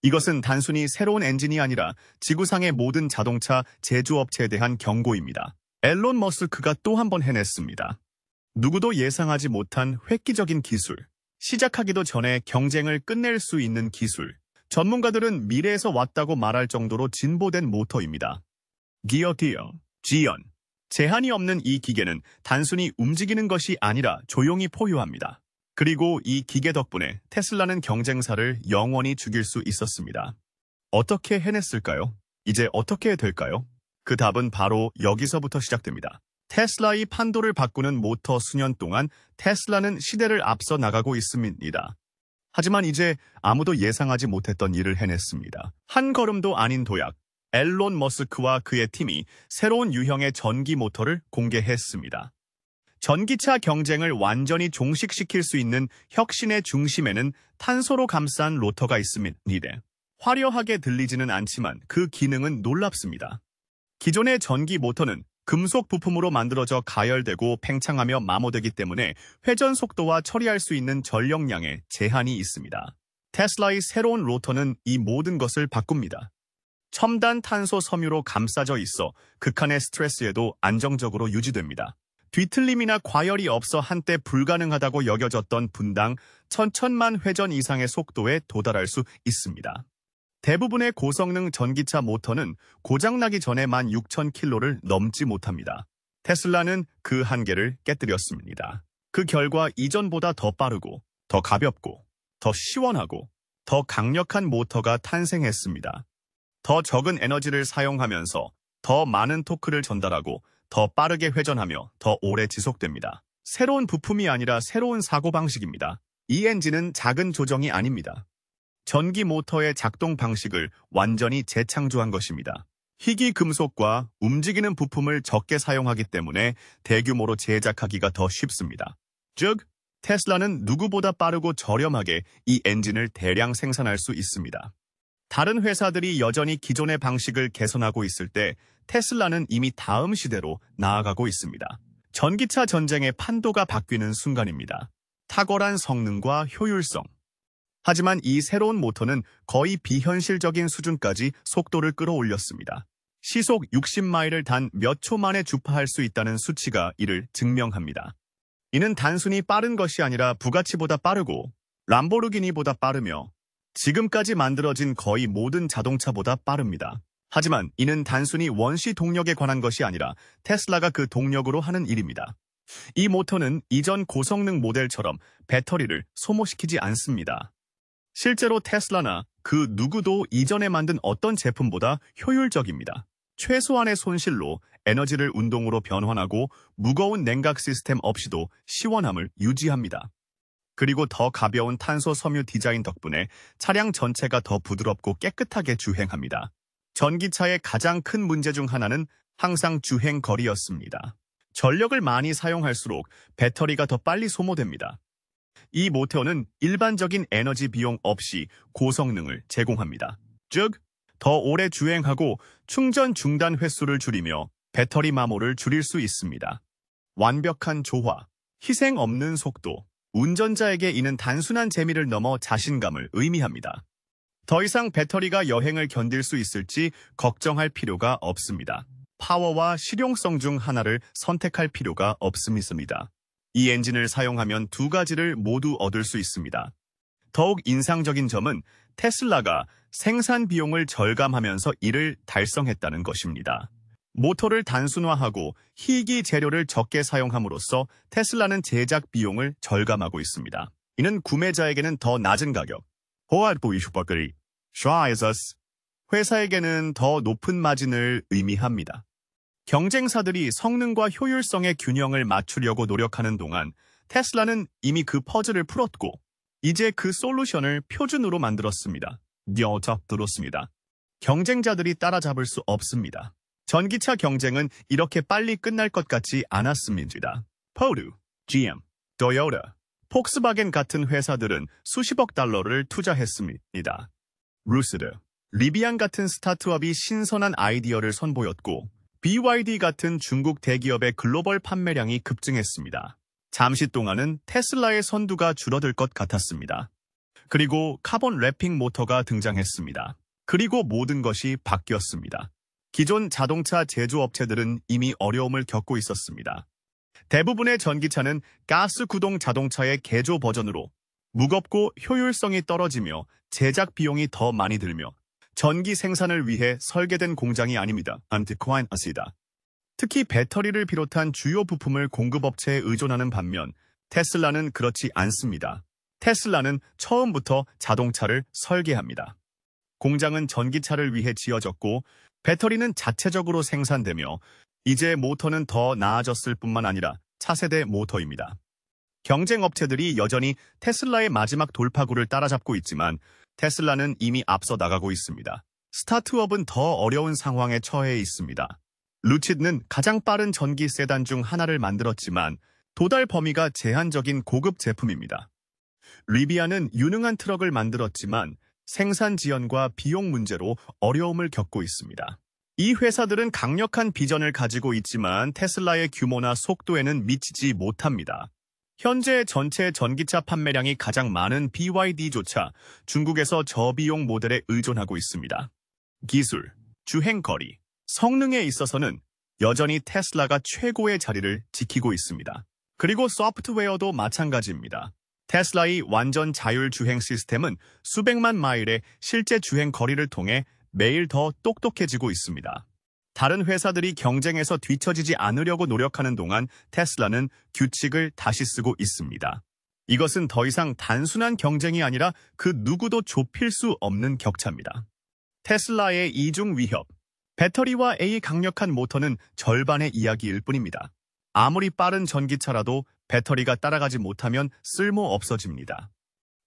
이것은 단순히 새로운 엔진이 아니라 지구상의 모든 자동차 제조업체에 대한 경고입니다. 앨런 머스크가 또 한 번 해냈습니다. 누구도 예상하지 못한 획기적인 기술, 시작하기도 전에 경쟁을 끝낼 수 있는 기술, 전문가들은 미래에서 왔다고 말할 정도로 진보된 모터입니다. 기어, 지연. 제한이 없는 이 기계는 단순히 움직이는 것이 아니라 조용히 포효합니다. 그리고 이 기계 덕분에 테슬라는 경쟁사를 영원히 죽일 수 있었습니다. 어떻게 해냈을까요? 이제 어떻게 될까요? 그 답은 바로 여기서부터 시작됩니다. 테슬라의 판도를 바꾸는 모터 수년 동안 테슬라는 시대를 앞서 나가고 있습니다. 하지만 이제 아무도 예상하지 못했던 일을 해냈습니다. 한 걸음도 아닌 도약, 앨런 머스크와 그의 팀이 새로운 유형의 전기 모터를 공개했습니다. 전기차 경쟁을 완전히 종식시킬 수 있는 혁신의 중심에는 탄소로 감싼 로터가 있습니다. 화려하게 들리지는 않지만 그 기능은 놀랍습니다. 기존의 전기 모터는 금속 부품으로 만들어져 가열되고 팽창하며 마모되기 때문에 회전 속도와 처리할 수 있는 전력량에 제한이 있습니다. 테슬라의 새로운 로터는 이 모든 것을 바꿉니다. 첨단 탄소 섬유로 감싸져 있어 극한의 스트레스에도 안정적으로 유지됩니다. 뒤틀림이나 과열이 없어 한때 불가능하다고 여겨졌던 분당 1000만 회전 이상의 속도에 도달할 수 있습니다. 대부분의 고성능 전기차 모터는 고장나기 전에 16,000km를 넘지 못합니다. 테슬라는 그 한계를 깨뜨렸습니다. 그 결과 이전보다 더 빠르고, 더 가볍고, 더 시원하고, 더 강력한 모터가 탄생했습니다. 더 적은 에너지를 사용하면서 더 많은 토크를 전달하고 더 빠르게 회전하며 더 오래 지속됩니다. 새로운 부품이 아니라 새로운 사고방식입니다. 이 엔진은 작은 조정이 아닙니다. 전기 모터의 작동 방식을 완전히 재창조한 것입니다. 희귀 금속과 움직이는 부품을 적게 사용하기 때문에 대규모로 제작하기가 더 쉽습니다. 즉, 테슬라는 누구보다 빠르고 저렴하게 이 엔진을 대량 생산할 수 있습니다. 다른 회사들이 여전히 기존의 방식을 개선하고 있을 때 테슬라는 이미 다음 시대로 나아가고 있습니다. 전기차 전쟁의 판도가 바뀌는 순간입니다. 탁월한 성능과 효율성. 하지만 이 새로운 모터는 거의 비현실적인 수준까지 속도를 끌어올렸습니다. 시속 60마일을 단 몇 초 만에 주파할 수 있다는 수치가 이를 증명합니다. 이는 단순히 빠른 것이 아니라 부가치보다 빠르고 람보르기니보다 빠르며 지금까지 만들어진 거의 모든 자동차보다 빠릅니다. 하지만 이는 단순히 원시 동력에 관한 것이 아니라 테슬라가 그 동력으로 하는 일입니다. 이 모터는 이전 고성능 모델처럼 배터리를 소모시키지 않습니다. 실제로 테슬라나 그 누구도 이전에 만든 어떤 제품보다 효율적입니다. 최소한의 손실로 에너지를 운동으로 변환하고 무거운 냉각 시스템 없이도 시원함을 유지합니다. 그리고 더 가벼운 탄소 섬유 디자인 덕분에 차량 전체가 더 부드럽고 깨끗하게 주행합니다. 전기차의 가장 큰 문제 중 하나는 항상 주행 거리였습니다. 전력을 많이 사용할수록 배터리가 더 빨리 소모됩니다. 이 모터는 일반적인 에너지 비용 없이 고성능을 제공합니다. 즉, 더 오래 주행하고 충전 중단 횟수를 줄이며 배터리 마모를 줄일 수 있습니다. 완벽한 조화, 희생 없는 속도, 운전자에게 이는 단순한 재미를 넘어 자신감을 의미합니다. 더 이상 배터리가 여행을 견딜 수 있을지 걱정할 필요가 없습니다. 파워와 실용성 중 하나를 선택할 필요가 없습니다. 이 엔진을 사용하면 두 가지를 모두 얻을 수 있습니다. 더욱 인상적인 점은 테슬라가 생산 비용을 절감하면서 이를 달성했다는 것입니다. 모터를 단순화하고 희귀 재료를 적게 사용함으로써 테슬라는 제작 비용을 절감하고 있습니다. 이는 구매자에게는 더 낮은 가격, 회사에게는 더 높은 마진을 의미합니다. 경쟁사들이 성능과 효율성의 균형을 맞추려고 노력하는 동안 테슬라는 이미 그 퍼즐을 풀었고 이제 그 솔루션을 표준으로 만들었습니다. 들었습니다. 경쟁자들이 따라잡을 수 없습니다. 전기차 경쟁은 이렇게 빨리 끝날 것 같지 않았습니다. 포르, GM, 토요타, 폭스바겐 같은 회사들은 수십억 달러를 투자했습니다. 루스드, 리비안 같은 스타트업이 신선한 아이디어를 선보였고 BYD 같은 중국 대기업의 글로벌 판매량이 급증했습니다. 잠시 동안은 테슬라의 선두가 줄어들 것 같았습니다. 그리고 카본 래핑 모터가 등장했습니다. 그리고 모든 것이 바뀌었습니다. 기존 자동차 제조업체들은 이미 어려움을 겪고 있었습니다. 대부분의 전기차는 가스 구동 자동차의 개조 버전으로 무겁고 효율성이 떨어지며 제작 비용이 더 많이 들며 전기 생산을 위해 설계된 공장이 아닙니다. 안티코인하시다. 특히 배터리를 비롯한 주요 부품을 공급업체에 의존하는 반면 테슬라는 그렇지 않습니다. 테슬라는 처음부터 자동차를 설계합니다. 공장은 전기차를 위해 지어졌고 배터리는 자체적으로 생산되며 이제 모터는 더 나아졌을 뿐만 아니라 차세대 모터입니다. 경쟁 업체들이 여전히 테슬라의 마지막 돌파구를 따라잡고 있지만 테슬라는 이미 앞서 나가고 있습니다. 스타트업은 더 어려운 상황에 처해 있습니다. 루치드는 가장 빠른 전기 세단 중 하나를 만들었지만 도달 범위가 제한적인 고급 제품입니다. 리비아는 유능한 트럭을 만들었지만 생산 지연과 비용 문제로 어려움을 겪고 있습니다. 이 회사들은 강력한 비전을 가지고 있지만 테슬라의 규모나 속도에는 미치지 못합니다. 현재 전체 전기차 판매량이 가장 많은 BYD조차 중국에서 저비용 모델에 의존하고 있습니다. 기술, 주행거리, 성능에 있어서는 여전히 테슬라가 최고의 자리를 지키고 있습니다. 그리고 소프트웨어도 마찬가지입니다. 테슬라의 완전 자율 주행 시스템은 수백만 마일의 실제 주행 거리를 통해 매일 더 똑똑해지고 있습니다. 다른 회사들이 경쟁에서 뒤처지지 않으려고 노력하는 동안 테슬라는 규칙을 다시 쓰고 있습니다. 이것은 더 이상 단순한 경쟁이 아니라 그 누구도 좁힐 수 없는 격차입니다. 테슬라의 이중 위협, 배터리와 A 강력한 모터는 절반의 이야기일 뿐입니다. 아무리 빠른 전기차라도 배터리가 따라가지 못하면 쓸모 없어집니다.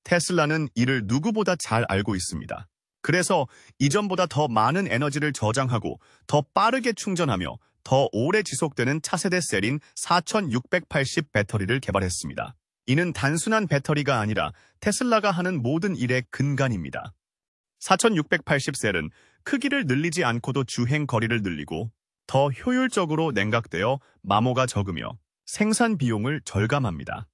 테슬라는 이를 누구보다 잘 알고 있습니다. 그래서 이전보다 더 많은 에너지를 저장하고 더 빠르게 충전하며 더 오래 지속되는 차세대 셀인 4680 배터리를 개발했습니다. 이는 단순한 배터리가 아니라 테슬라가 하는 모든 일의 근간입니다. 4680 셀은 크기를 늘리지 않고도 주행 거리를 늘리고 더 효율적으로 냉각되어 마모가 적으며 생산 비용을 절감합니다.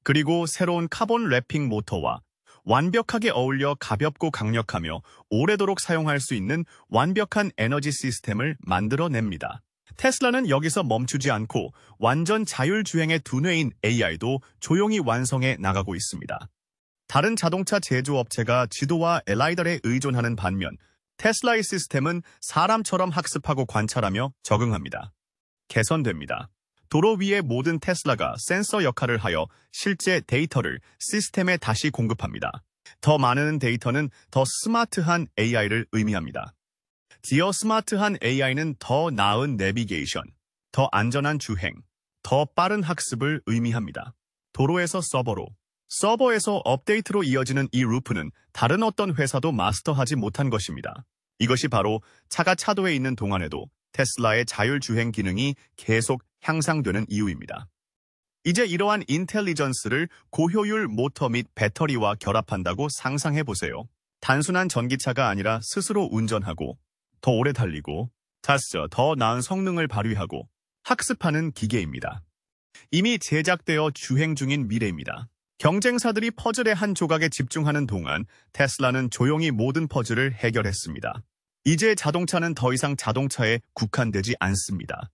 그리고 새로운 카본 래핑 모터와 완벽하게 어울려 가볍고 강력하며 오래도록 사용할 수 있는 완벽한 에너지 시스템을 만들어냅니다. 테슬라는 여기서 멈추지 않고 완전 자율주행의 두뇌인 AI도 조용히 완성해 나가고 있습니다. 다른 자동차 제조업체가 지도와 엘라이더에 의존하는 반면 테슬라의 시스템은 사람처럼 학습하고 관찰하며 적응합니다. 개선됩니다. 도로 위의 모든 테슬라가 센서 역할을 하여 실제 데이터를 시스템에 다시 공급합니다. 더 많은 데이터는 더 스마트한 AI를 의미합니다. 더 스마트한 AI는 더 나은 내비게이션, 더 안전한 주행, 더 빠른 학습을 의미합니다. 도로에서 서버로, 서버에서 업데이트로 이어지는 이 루프는 다른 어떤 회사도 마스터하지 못한 것입니다. 이것이 바로 차가 차도에 있는 동안에도 테슬라의 자율주행 기능이 계속 향상되는 이유입니다. 이제 이러한 인텔리전스를 고효율 모터 및 배터리와 결합한다고 상상해보세요. 단순한 전기차가 아니라 스스로 운전하고 더 오래 달리고 더 나은 성능을 발휘하고 학습하는 기계입니다. 이미 제작되어 주행 중인 미래입니다. 경쟁사들이 퍼즐의 한 조각에 집중하는 동안 테슬라는 조용히 모든 퍼즐을 해결했습니다. 이제 자동차는 더 이상 자동차에 국한되지 않습니다.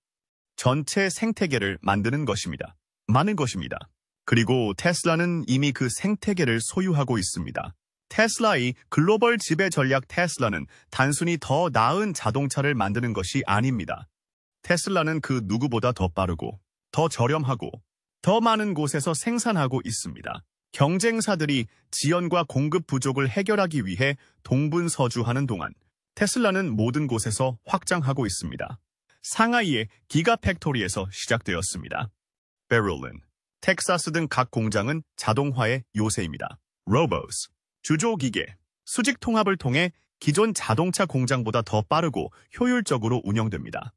전체 생태계를 만드는 것입니다. 많은 것입니다. 그리고 테슬라는 이미 그 생태계를 소유하고 있습니다. 테슬라의 글로벌 지배 전략 테슬라는 단순히 더 나은 자동차를 만드는 것이 아닙니다. 테슬라는 그 누구보다 더 빠르고 더 저렴하고 더 많은 곳에서 생산하고 있습니다. 경쟁사들이 지연과 공급 부족을 해결하기 위해 동분서주하는 동안 테슬라는 모든 곳에서 확장하고 있습니다. 상하이의 기가팩토리에서 시작되었습니다. 베를린, 텍사스 등 각 공장은 자동화의 요새입니다. 로보스, 주조기계, 수직 통합을 통해 기존 자동차 공장보다 더 빠르고 효율적으로 운영됩니다.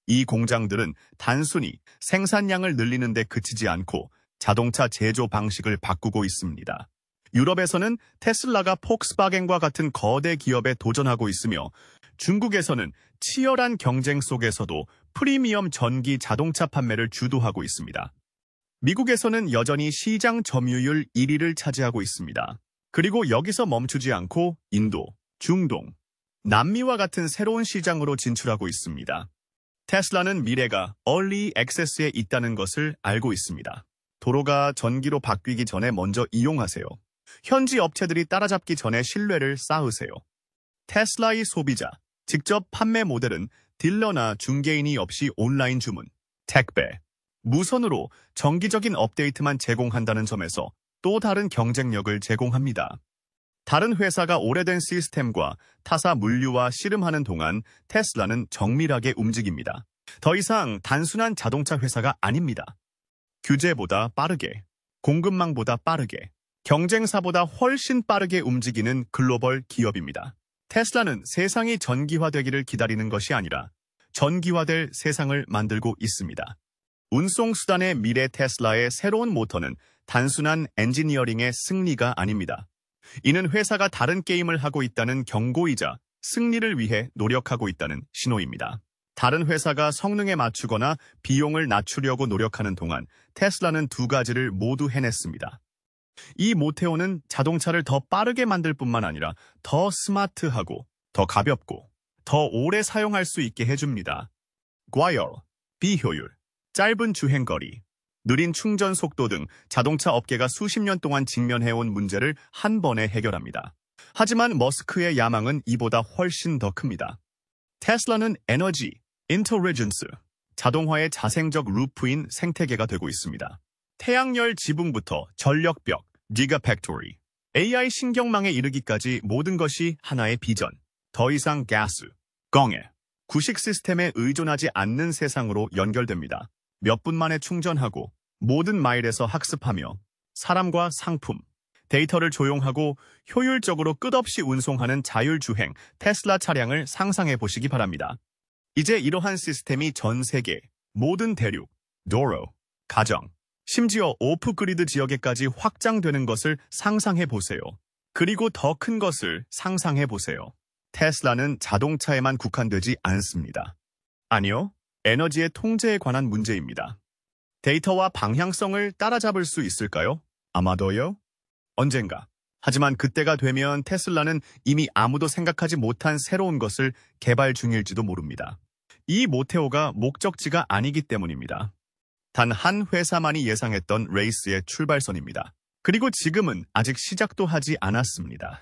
이 공장들은 단순히 생산량을 늘리는 데 그치지 않고 자동차 제조 방식을 바꾸고 있습니다. 유럽에서는 테슬라가 폭스바겐과 같은 거대 기업에 도전하고 있으며 중국에서는 치열한 경쟁 속에서도 프리미엄 전기 자동차 판매를 주도하고 있습니다. 미국에서는 여전히 시장 점유율 1위를 차지하고 있습니다. 그리고 여기서 멈추지 않고 인도, 중동, 남미와 같은 새로운 시장으로 진출하고 있습니다. 테슬라는 미래가 얼리 액세스에 있다는 것을 알고 있습니다. 도로가 전기로 바뀌기 전에 먼저 이용하세요. 현지 업체들이 따라잡기 전에 신뢰를 쌓으세요. 테슬라의 소비자, 직접 판매 모델은 딜러나 중개인이 없이 온라인 주문, 택배, 무선으로 정기적인 업데이트만 제공한다는 점에서 또 다른 경쟁력을 제공합니다. 다른 회사가 오래된 시스템과 타사 물류와 씨름하는 동안 테슬라는 정밀하게 움직입니다. 더 이상 단순한 자동차 회사가 아닙니다. 규제보다 빠르게, 공급망보다 빠르게, 경쟁사보다 훨씬 빠르게 움직이는 글로벌 기업입니다. 테슬라는 세상이 전기화되기를 기다리는 것이 아니라 전기화될 세상을 만들고 있습니다. 운송수단의 미래 테슬라의 새로운 모터는 단순한 엔지니어링의 승리가 아닙니다. 이는 회사가 다른 게임을 하고 있다는 경고이자 승리를 위해 노력하고 있다는 신호입니다. 다른 회사가 성능에 맞추거나 비용을 낮추려고 노력하는 동안 테슬라는 두 가지를 모두 해냈습니다. 이 모테오는 자동차를 더 빠르게 만들 뿐만 아니라 더 스마트하고 더 가볍고 더 오래 사용할 수 있게 해줍니다. 과열, 비효율, 짧은 주행거리, 느린 충전 속도 등 자동차 업계가 수십 년 동안 직면해온 문제를 한 번에 해결합니다. 하지만 머스크의 야망은 이보다 훨씬 더 큽니다. 테슬라는 에너지, 인텔리전스, 자동화의 자생적 루프인 생태계가 되고 있습니다. 태양열 지붕부터 전력벽, 기가팩토리, AI 신경망에 이르기까지 모든 것이 하나의 비전, 더 이상 가스, 공해, 구식 시스템에 의존하지 않는 세상으로 연결됩니다. 몇 분 만에 충전하고 모든 마일에서 학습하며 사람과 상품, 데이터를 조용하고 효율적으로 끝없이 운송하는 자율주행 테슬라 차량을 상상해 보시기 바랍니다. 이제 이러한 시스템이 전 세계, 모든 대륙, 도로, 가정, 심지어 오프그리드 지역에까지 확장되는 것을 상상해 보세요. 그리고 더 큰 것을 상상해 보세요. 테슬라는 자동차에만 국한되지 않습니다. 아니요, 에너지의 통제에 관한 문제입니다. 데이터와 방향성을 따라잡을 수 있을까요? 아마도요? 언젠가. 하지만 그때가 되면 테슬라는 이미 아무도 생각하지 못한 새로운 것을 개발 중일지도 모릅니다. 이 모테오가 목적지가 아니기 때문입니다. 단 한 회사만이 예상했던 레이스의 출발선입니다. 그리고 지금은 아직 시작도 하지 않았습니다.